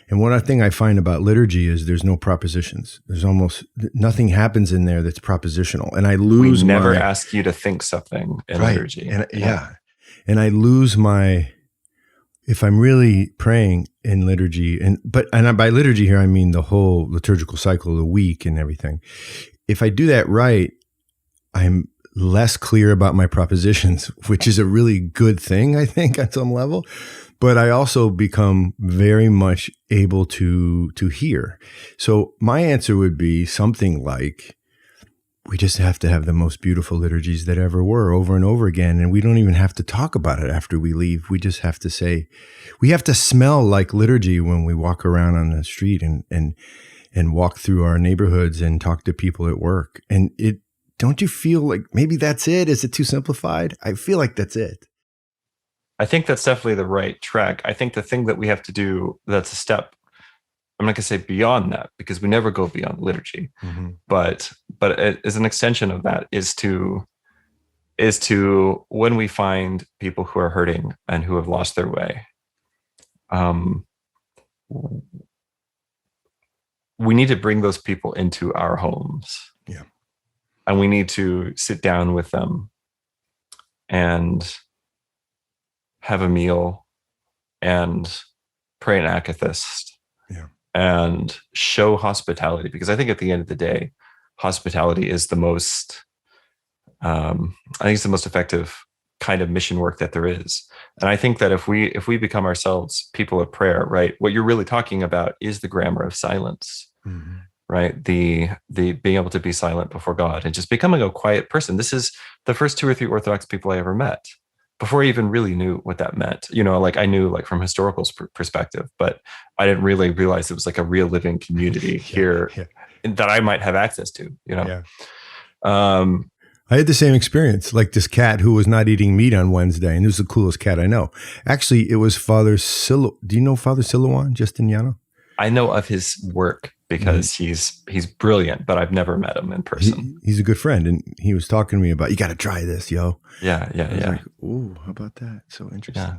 And one thing I find about liturgy is there's no propositions. There's almost nothing happens in there that's propositional. And I lose we never ask you to think something in liturgy. And, and I lose if I'm really praying in liturgy, and by liturgy here, I mean the whole liturgical cycle of the week and everything. If I do that right, I'm less clear about my propositions, which is a really good thing, I think, at some level. But I also become very much able to hear. So my answer would be something like, we just have to have the most beautiful liturgies that ever were, over and over again. And we don't even have to talk about it after we leave. We just have to say, we have to smell like liturgy when we walk around on the street and walk through our neighborhoods and talk to people at work. And don't you feel like maybe that's it? Is it too simplified? I feel like that's it. I think that's definitely the right track. I think the thing that we have to do, that's a step, I'm not going to say beyond that, because we never go beyond liturgy, mm-hmm. but as an extension of that is to when we find people who are hurting and who have lost their way, we need to bring those people into our homes. Yeah. And we need to sit down with them and have a meal and pray an akathist. Yeah. And show hospitality, because I think at the end of the day, hospitality is the most, I think it's the most effective kind of mission work that there is. And I think that if we become ourselves people of prayer, right, what you're really talking about is the grammar of silence, Mm-hmm. right? The being able to be silent before God and just becoming a quiet person. This is the first 2 or 3 Orthodox people I ever met before I even really knew what that meant. Like I knew like from historical perspective, but I didn't really realize it was like a real living community here that I might have access to, Yeah. Um, I had the same experience, like this cat who was not eating meat on Wednesday, and it was the coolest cat I know. Actually, it was Father Silo. Do you know Father Silouan Justiniano? I know of his work because he's brilliant, but I've never met him in person. He's a good friend, and he was talking to me about, you got to try this, yo. Yeah. Like, ooh, how about that? So interesting. Yeah.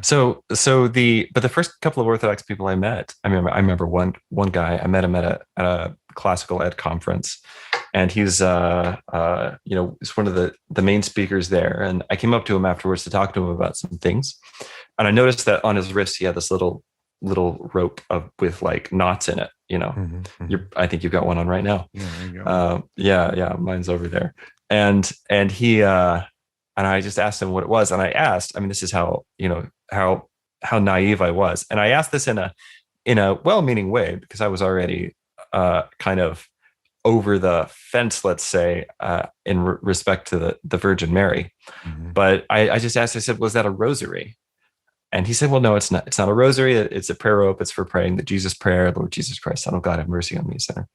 But the first couple of Orthodox people I met, I remember one guy. I met him at a classical ed conference, and he's he's one of the main speakers there. And I came up to him afterwards to talk to him about some things, and I noticed that on his wrist he had this little rope with like knots in it. I think you've got one on right now. Yeah, there you go. Yeah, mine's over there. And he and I just asked him what it was, and I asked, this is how naive I was, and I asked this in a well-meaning way because I was already kind of over the fence, let's say, in respect to the Virgin Mary. Mm-hmm. But I just asked, I said, was that a rosary? And he said, well, no, it's not. It's not a rosary. It's a prayer rope. It's for praying the Jesus prayer, Lord Jesus Christ, Son of God, have mercy on me, sinner.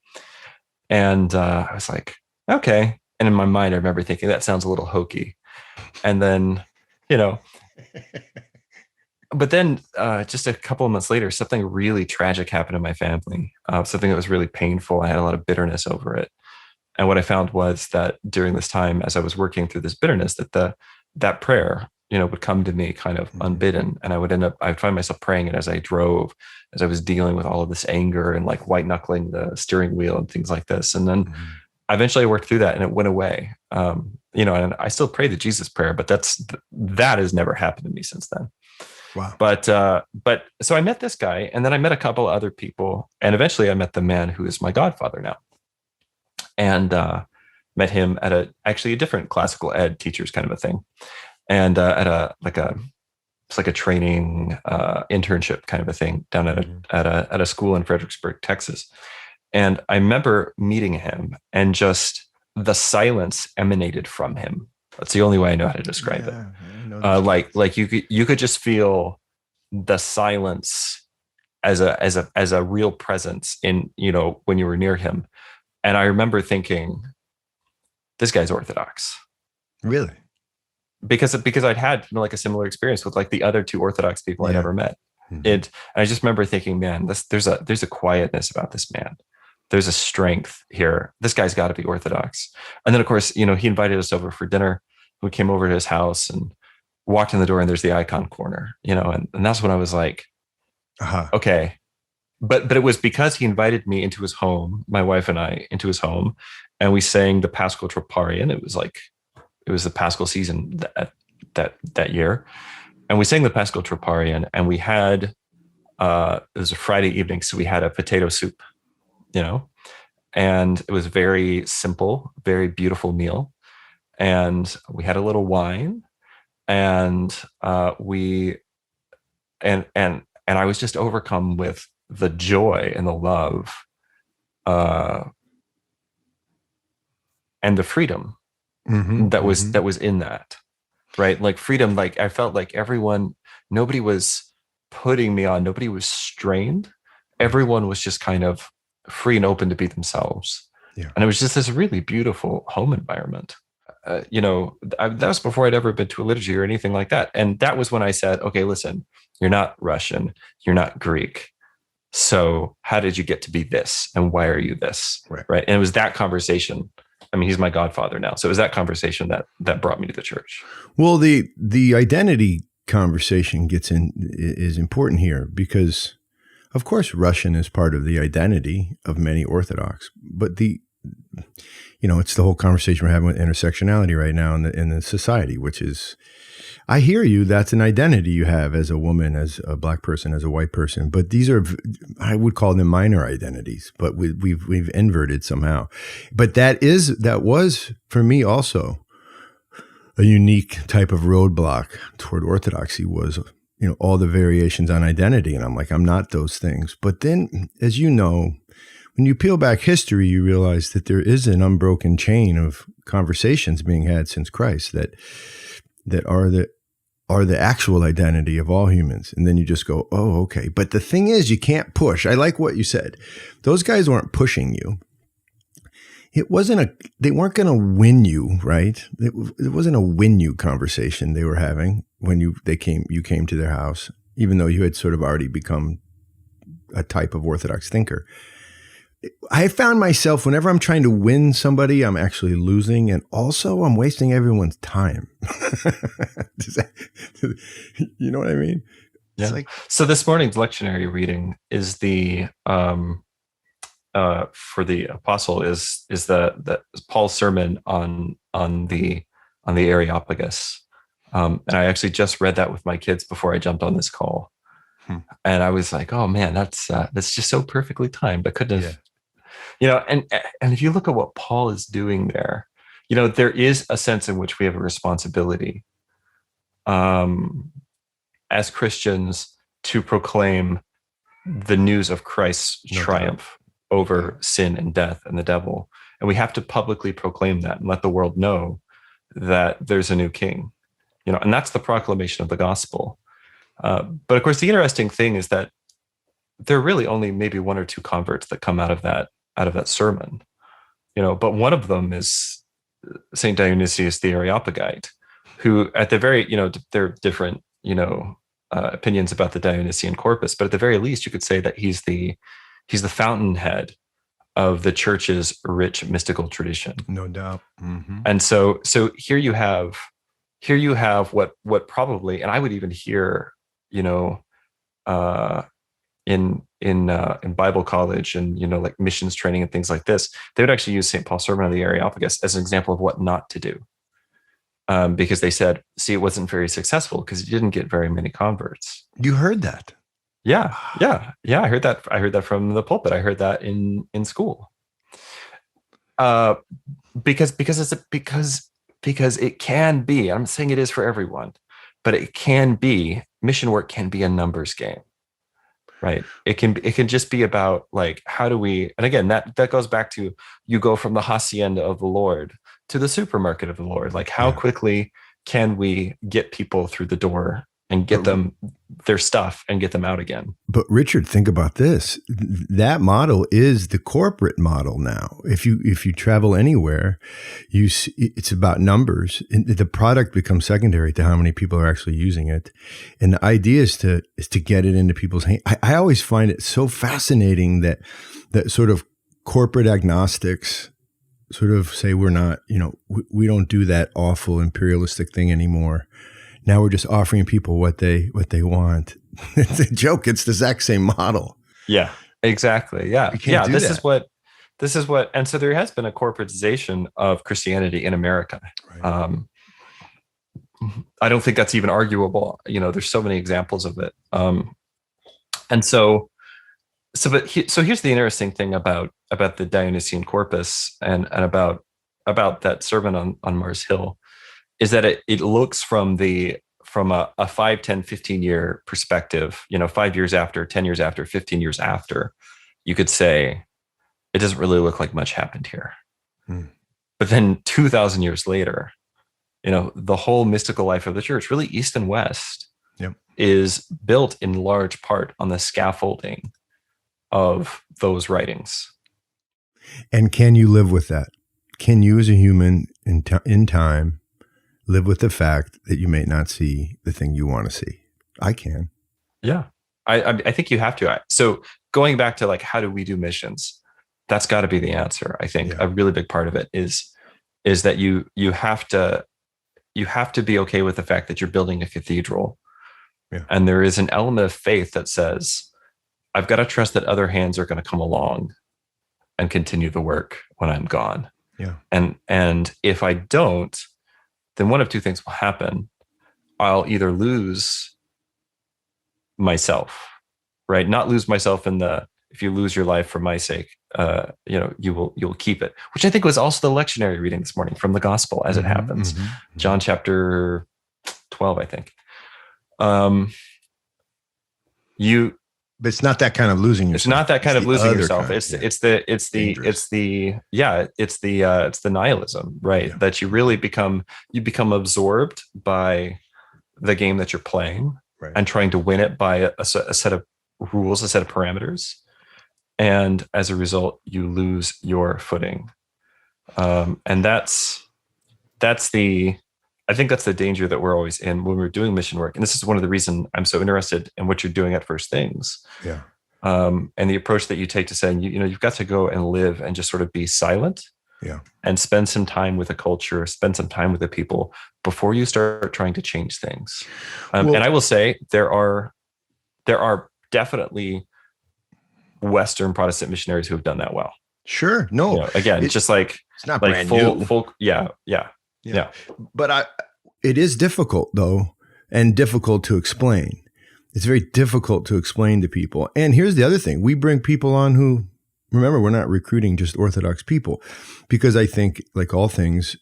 And I was like, okay. And in my mind, I remember thinking that sounds a little hokey. And then, but then just a couple of months later, something really tragic happened in my family, something that was really painful. I had a lot of bitterness over it. And what I found was that during this time, as I was working through this bitterness, that prayer, would come to me kind of unbidden. And I would find myself praying it as I drove, as I was dealing with all of this anger and like white knuckling the steering wheel and things like this. And then eventually I worked through that and it went away. And I still pray the Jesus prayer, but that has never happened to me since then. Wow. But so I met this guy, and then I met a couple of other people, and eventually I met the man who is my godfather now, and met him at actually a different classical ed teachers kind of a thing, and it's like a training internship kind of a thing down at a school in Fredericksburg, Texas. And I remember meeting him, and just the silence emanated from him. That's the only way I know how to describe it. Like you could just feel the silence as a real presence in, when you were near him. And I remember thinking, this guy's Orthodox. Really? Because I'd had like a similar experience with like the other 2 Orthodox people I'd ever met. Mm-hmm. And I just remember thinking, man, there's a quietness about this man. There's a strength here. This guy's got to be Orthodox. And then, of course, he invited us over for dinner. We came over to his house and walked in the door, and there's the icon corner, and that's when I was like, okay. But it was because he invited me into his home, my wife and I, into his home, and we sang the Paschal Troparion. It was the Paschal season that year. And we sang the Paschal Troparion, and we had, it was a Friday evening, so we had a potato soup, and it was very simple, very beautiful meal. And we had a little wine, and I was just overcome with the joy and the love, and the freedom that was in that, right? Like freedom, like I felt like nobody was putting me on, nobody was strained. Everyone was just kind of free and open to be themselves. Yeah. And it was just this really beautiful home environment. That was before I'd ever been to a liturgy or anything like that. And that was when I said, okay, listen, you're not Russian, you're not Greek. So how did you get to be this? And why are you this? Right. And it was that conversation. He's my godfather now. So it was that conversation that brought me to the church. Well, the identity conversation is important here because, of course, Russian is part of the identity of many Orthodox, but it's the whole conversation we're having with intersectionality right now in the society, which is, I hear you, that's an identity you have as a woman, as a Black person, as a white person, but these are, I would call them minor identities, but we've inverted somehow. But that was for me also a unique type of roadblock toward orthodoxy was, all the variations on identity. And I'm like, I'm not those things. But then, as you know, when you peel back history, you realize that there is an unbroken chain of conversations being had since Christ that are the actual identity of all humans. And then you just go, oh, okay. But the thing is, you can't push. I like what you said. Those guys weren't pushing you. They weren't going to win you, right? It wasn't a win you conversation they were having when you came to their house, even though you had sort of already become a type of Orthodox thinker. I found myself, whenever I'm trying to win somebody, I'm actually losing, and also I'm wasting everyone's time. You know what I mean? Yeah. So this morning's lectionary reading is the for the apostle is the Paul's sermon on the Areopagus, and I actually just read that with my kids before I jumped on this call, and I was like, oh man, that's just so perfectly timed. I couldn't have. And if you look at what Paul is doing there, there is a sense in which we have a responsibility as Christians to proclaim the news of Christ's triumph over sin and death and the devil. And we have to publicly proclaim that and let the world know that there's a new king, and that's the proclamation of the gospel. But of course, the interesting thing is that there are really only maybe one or two converts that come out of that sermon, but one of them is Saint Dionysius the Areopagite, who at the very, there are different, opinions about the Dionysian corpus, but at the very least, you could say that he's the fountainhead of the church's rich mystical tradition. No doubt. Mm-hmm. And so here you have what probably, and I would even hear, in Bible college and, like missions training and things like this, they would actually use St. Paul's Sermon on the Areopagus as an example of what not to do. Because they said, see, it wasn't very successful because it didn't get very many converts. You heard that? Yeah. I heard that. I heard that from the pulpit. I heard that in school. Because it can be, I'm saying it is for everyone, but it can be, mission work can be a numbers game, right? It can just be about like, how do we, and again, that goes back to, you go from the hacienda of the Lord to the supermarket of the Lord. Like, how quickly can we get people through the door and get them their stuff and get them out again? But Richard, think about this. That model is the corporate model now. If you travel anywhere, you see, it's about numbers. And the product becomes secondary to how many people are actually using it. And the idea is to get it into people's hands. I always find it so fascinating that sort of corporate agnostics sort of say we're not, we don't do that awful imperialistic thing anymore. Now we're just offering people what they want. It's a joke. It's the exact same model. Yeah, exactly. Yeah. Yeah. This is what, and so there has been a corporatization of Christianity in America. Right. I don't think that's even arguable. There's so many examples of it. And so here's the interesting thing about the Dionysian corpus and about that sermon on Mars Hill, is that it looks from a 5, 10, 15 year perspective, 5 years after, 10 years after, 15 years after, you could say it doesn't really look like much happened here. But then 2,000 years later, the whole mystical life of the church, really East and West, is built in large part on the scaffolding of those writings. And can you live with that? Can you as a human in time live with the fact that you may not see the thing you want to see? I can. Yeah. I think you have to. So going back to like, how do we do missions? That's got to be the answer. I think a really big part of it is that you have to be okay with the fact that you're building a cathedral. Yeah. And there is an element of faith that says, I've got to trust that other hands are going to come along and continue the work when I'm gone. Yeah. And if I don't, then one of two things will happen. I'll either lose myself, right? Not lose myself in the if you lose your life for my sake, you'll keep it. Which I think was also the lectionary reading this morning from the gospel, as it happens, John chapter 12, I think. But it's not that kind of losing yourself. It's not that kind of losing yourself. It's the nihilism, right? Yeah. That you really become absorbed by the game that you're playing, right, and trying to win it by a set of rules, a set of parameters. And as a result, you lose your footing. And I think that's the danger that we're always in when we're doing mission work. And this is one of the reasons I'm so interested in what you're doing at First Things. Yeah. And the approach that you take to saying, you've got to go and live and just sort of be silent. Yeah. And spend some time with the culture, spend some time with the people before you start trying to change things. And I will say there are definitely Western Protestant missionaries who have done that well. Sure. No, again, just like it's not like brand new. Yeah. But it is difficult though, and difficult to explain. It's very difficult to explain to people. And here's the other thing. We bring people on who, remember, we're not recruiting just Orthodox people, because I think, like all things,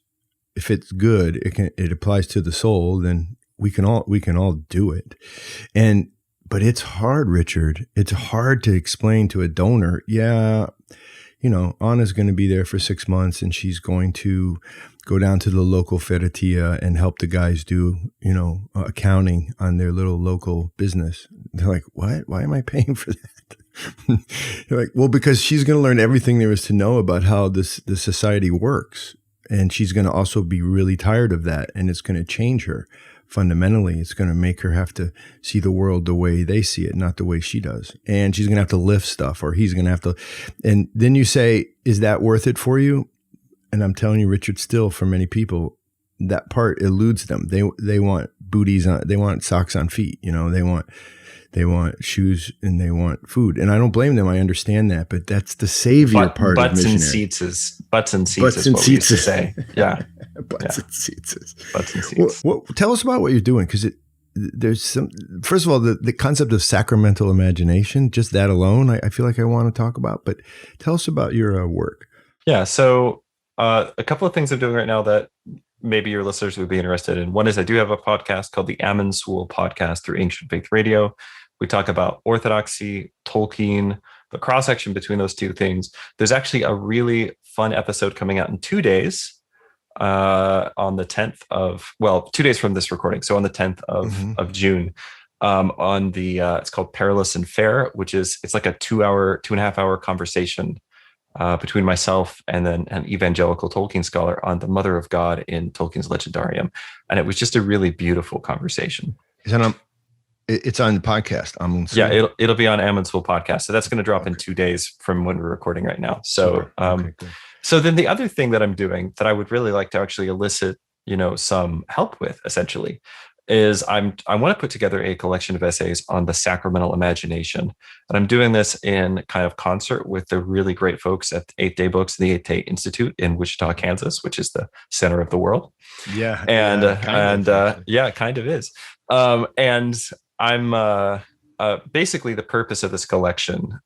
if it's good, it applies to the soul, then we can all do it. But it's hard, Richard. It's hard to explain to a donor. Yeah, Anna's going to be there for 6 months, and she's going to go down to the local ferreteria and help the guys do, accounting on their little local business. They're like, what? Why am I paying for that? You're like, well, because she's going to learn everything there is to know about how the society works. And she's going to also be really tired of that. And it's going to change her fundamentally. It's going to make her have to see the world the way they see it, not the way she does. And she's going to have to lift stuff, or he's going to have to. And then you say, is that worth it for you? And I'm telling you, Richard, still for many people, that part eludes them. They want booties on, they want socks on feet. They want shoes and they want food. And I don't blame them. I understand that, but that's the savior part of missionary. Butts and seats is what we used to say. Yeah. Butts and seats. Butts and seats. Well, tell us about what you're doing. Because there's some, first of all, the concept of sacramental imagination, just that alone, I feel like I want to talk about, but tell us about your work. Yeah. So a couple of things I'm doing right now that maybe your listeners would be interested in. One is I do have a podcast called the Amon Sul podcast through Ancient Faith Radio. We talk about orthodoxy, Tolkien, the cross-section between those two things. There's actually a really fun episode coming out in 2 days on the 10th of, 2 days from this recording. So on the 10th of June on the, it's called Perilous and Fair, it's like a 2.5 hour conversation between myself and then an evangelical Tolkien scholar on the Mother of God in Tolkien's Legendarium. And it was just a really beautiful conversation. It's on the podcast. Yeah, it'll be on Amon Sul podcast. So that's going to drop in 2 days from when we're recording right now. So, so then the other thing that I'm doing that I would really like to actually elicit, some help with, essentially, is I want to put together a collection of essays on the Sacramental Imagination. And I'm doing this in kind of concert with the really great folks at 8 Day Books and the 8 Day Institute in Wichita, Kansas, which is the center of the world. Yeah. Kind of is. And I'm basically the purpose of this collection.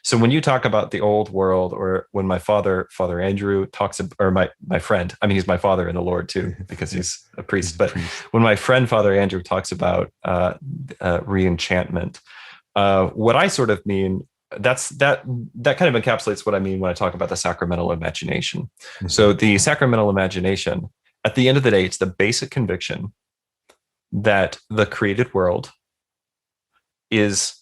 So when you talk about the old world, or when my Father Andrew talks, or my friend, I mean, he's my father in the Lord too, because he's a priest. But when my friend Father Andrew talks about re-enchantment, what I sort of mean, that kind of encapsulates what I mean when I talk about the sacramental imagination. Mm-hmm. So the sacramental imagination, at the end of the day, it's the basic conviction that the created world is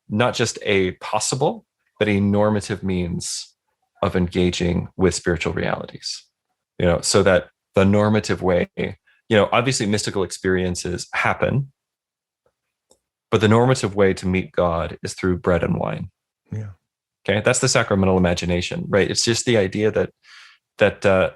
not just a possible, but a normative means of engaging with spiritual realities. So that the normative way, obviously mystical experiences happen, but the normative way to meet God is through bread and wine. Yeah. Okay. That's the sacramental imagination, right? It's just the idea that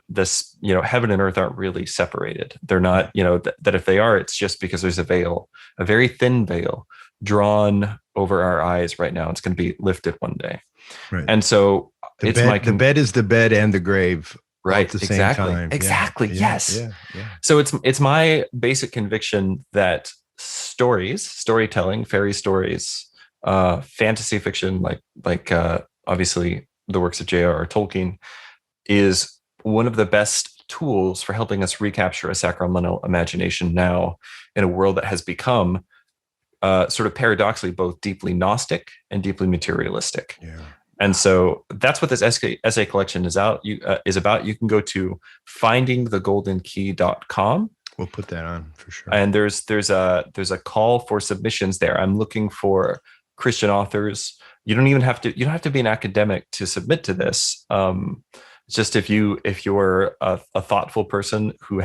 this, heaven and earth aren't really separated. They're not, that if they are, it's just because there's a veil, a very thin veil drawn over our eyes right now. It's going to be lifted one day. Right. And so the bed is the bed and the grave. Right. At the same time. Exactly. Yeah. Yes. Yeah. So it's my basic conviction that storytelling, fairy stories, fantasy fiction, obviously the works of JR Tolkien, is one of the best tools for helping us recapture a sacramental imagination now in a world that has become sort of paradoxically both deeply Gnostic and deeply materialistic. Yeah. And so that's what this essay collection is about. You can go to findingthegoldenkey.com. We'll put that on for sure. And there's a call for submissions there. I'm looking for Christian authors. You don't have to be an academic to submit to this. Just if you're a thoughtful person who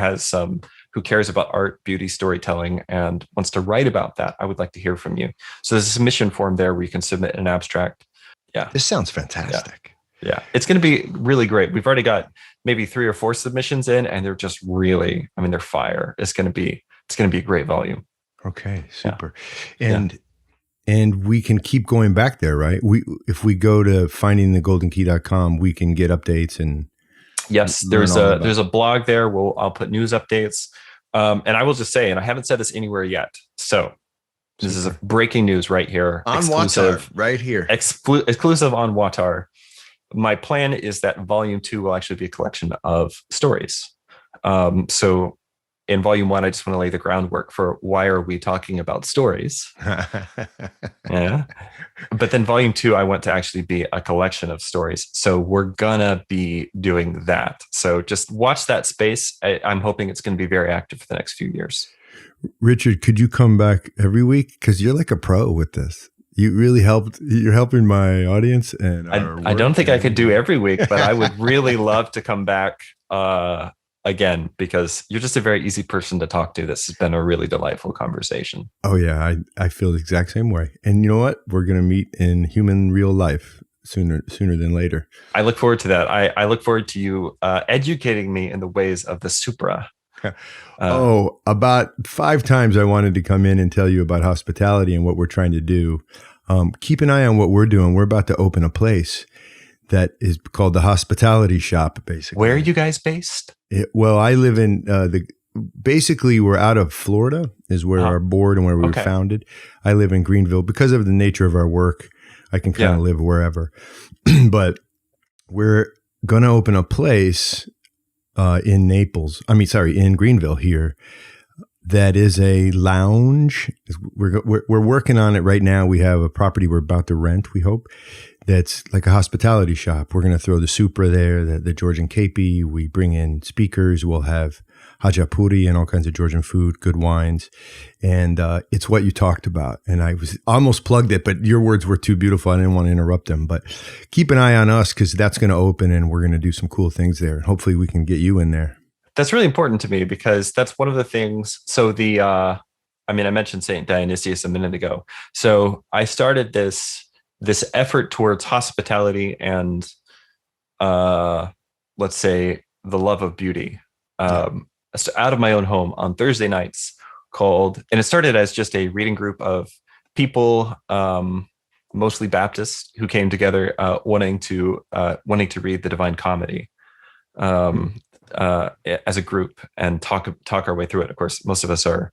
cares about art, beauty, storytelling, and wants to write about that, I would like to hear from you. So there's a submission form there where you can submit an abstract. Yeah. This sounds fantastic. Yeah. It's going to be really great. We've already got maybe 3 or 4 submissions in, and they're just really, they're fire. It's going to be a great volume. Okay. Super. Yeah. And we can keep going back there, right? If we go to findingthegoldenkey.com, we can get updates and yes, there's a blog there where I'll put news updates. And I will just say, and I haven't said this anywhere yet, so this is a breaking news right here. On WAWTAR, right here. Exclusive on WAWTAR. My plan is that volume 2 will actually be a collection of stories. So in volume 1, I just want to lay the groundwork for why are we talking about stories? Yeah. But then volume 2, I want to actually be a collection of stories. So we're gonna be doing that. So just watch that space. I'm hoping it's going to be very active for the next few years. Richard, could you come back every week? Because you're like a pro with this. You really helped. You're helping my audience, and I don't think I could do every week, but I would really love to come back again, because you're just a very easy person to talk to. This has been a really delightful conversation. Oh yeah, I feel the exact same way. And you know what? We're gonna meet in human real life sooner than later. I look forward to that. I look forward to you educating me in the ways of the supra. About 5 times I wanted to come in and tell you about hospitality and what we're trying to do. Keep an eye on what we're doing. We're about to open a place that is called the Hospitality Shop, basically. Where are you guys based? Well, I live in basically we're out of Florida is where our board and where we were founded. I live in Greenville. Because of the nature of our work, I can kind of live wherever. But we're going to open a place in Greenville here. That is a lounge. We're working on it right now. We have a property we're about to rent, we hope. That's like a hospitality shop. We're going to throw the supra there, the Georgian kepi. We bring in speakers. We'll have hajapuri and all kinds of Georgian food, good wines. And it's what you talked about. And I was almost plugged it, but your words were too beautiful. I didn't want to interrupt them. But keep an eye on us because that's going to open and we're going to do some cool things there. And hopefully we can get you in there. That's really important to me because that's one of the things. So I mentioned St. Dionysius a minute ago. So I started this effort towards hospitality and let's say the love of beauty out of my own home on Thursday nights and it started as just a reading group of people, mostly Baptists, who came together wanting to read the Divine Comedy. As a group and talk our way through it. Of course, most of us are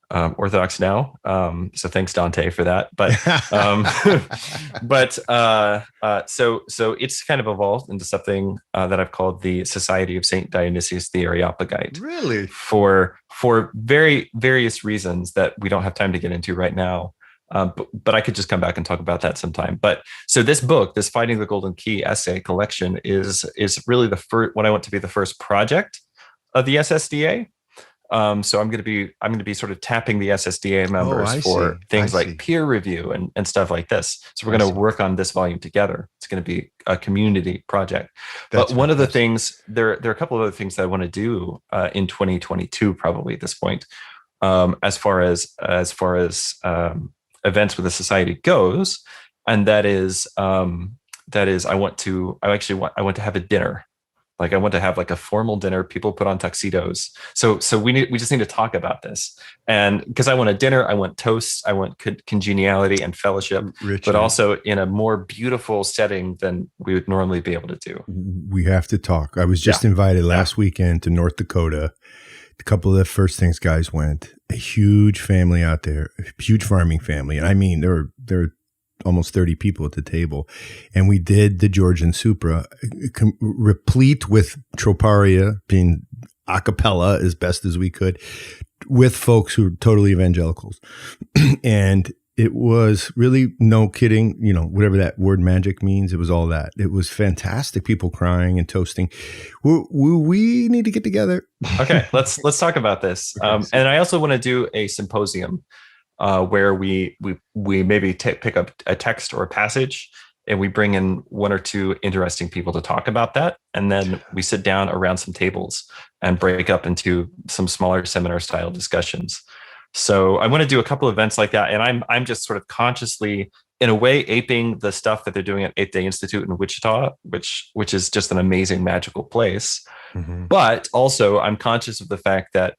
Orthodox now, so thanks Dante for that. So it's kind of evolved into something that I've called the Society of Saint Dionysius the Areopagite. Really, for very various reasons that we don't have time to get into right now. But I could just come back and talk about that sometime. But so this book, this Finding the Golden Key essay collection is really what I want to be the first project of the SSDA. So I'm going to be sort of tapping the SSDA members for things like peer review and stuff like this. So we're going to work on this volume together. It's going to be a community project. But one of the things, there are a couple of other things that I want to do in 2022, probably at this point, as far as events with the society goes, and that is I want to have a dinner. Like I want to have like a formal dinner. People put on tuxedos. So we just need to talk about this. And because I want a dinner, I want toasts, I want congeniality and fellowship, Richard, but also in a more beautiful setting than we would normally be able to do. We have to talk. I was just invited last weekend to North Dakota. A couple of the first things guys went. A huge family out there, a huge farming family. And I mean, they're almost 30 people at the table. And we did the Georgian Supra, replete with troparia, being a cappella as best as we could, with folks who were totally evangelicals. And it was really, no kidding, whatever that word magic means, it was all that. It was fantastic. People crying and toasting. We need to get together. Okay, let's talk about this. And I also want to do a symposium where we maybe pick up a text or a passage, and we bring in one or two interesting people to talk about that, and then we sit down around some tables and break up into some smaller seminar style discussions. So I want to do a couple of events like that, and I'm just sort of consciously, in a way, aping the stuff that they're doing at 8th Day Institute in Wichita, which is just an amazing, magical place. Mm-hmm. But also, I'm conscious of the fact that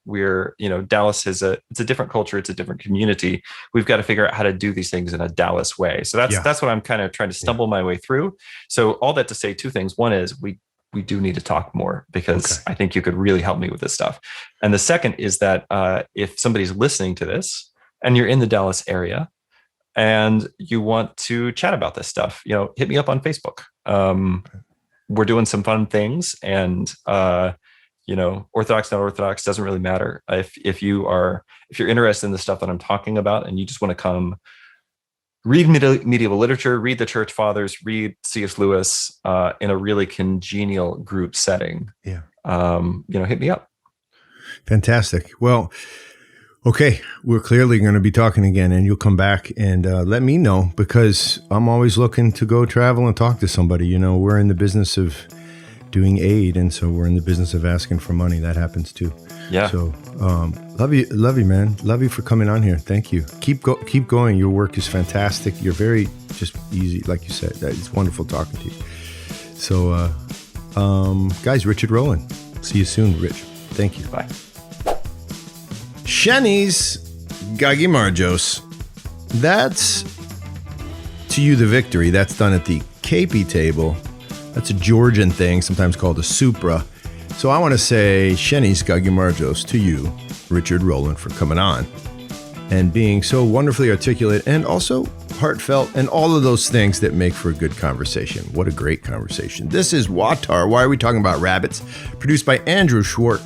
Dallas it's a different culture, it's a different community. We've got to figure out how to do these things in a Dallas way. So that's what I'm kind of trying to stumble my way through. So all that to say two things. One is we do need to talk more, because I think you could really help me with this stuff. And the second is that if somebody's listening to this and you're in the Dallas area and you want to chat about this stuff, hit me up on Facebook. We're doing some fun things, and Orthodox, not Orthodox, doesn't really matter. If you're interested in the stuff that I'm talking about and you just want to come read medieval literature, read the Church Fathers, read C.S. Lewis in a really congenial group setting, hit me up. Fantastic. Well, okay, we're clearly going to be talking again, and you'll come back and let me know, because I'm always looking to go travel and talk to somebody. We're in the business of doing aid, and so we're in the business of asking for money. That happens too. Yeah. So love you, man. Love you for coming on here. Thank you. Keep going. Your work is fantastic. You're very just easy, like you said. It's wonderful talking to you. So, guys, Richard Rohlin. See you soon, Rich. Thank you. Bye. Shenis Gagimarjos. That's, to you, the victory. That's done at the Capi table. That's a Georgian thing, sometimes called a supra. So I want to say Shenis Gagimarjos to you, Richard Rohlin, for coming on and being so wonderfully articulate and also heartfelt and all of those things that make for a good conversation. What a great conversation. This is WAWTAR. Why are we talking about rabbits? Produced by Andrew Schwark,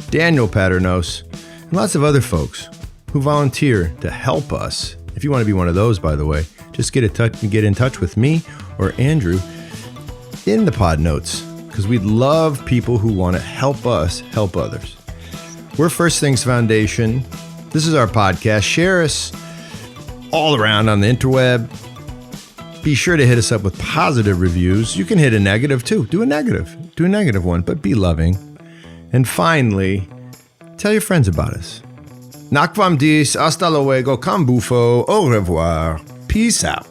Daniel Paternos, and lots of other folks who volunteer to help us. If you want to be one of those, by the way, just get in touch with me or Andrew in the pod notes, because we'd love people who want to help us help others. We're First Things Foundation. This is our podcast. Share us all around on the interweb. Be sure to hit us up with positive reviews. You can hit a negative too. Do a negative one, but be loving. And finally, tell your friends about us. Nakvam dis, hasta luego, con bufo, au revoir. Peace out.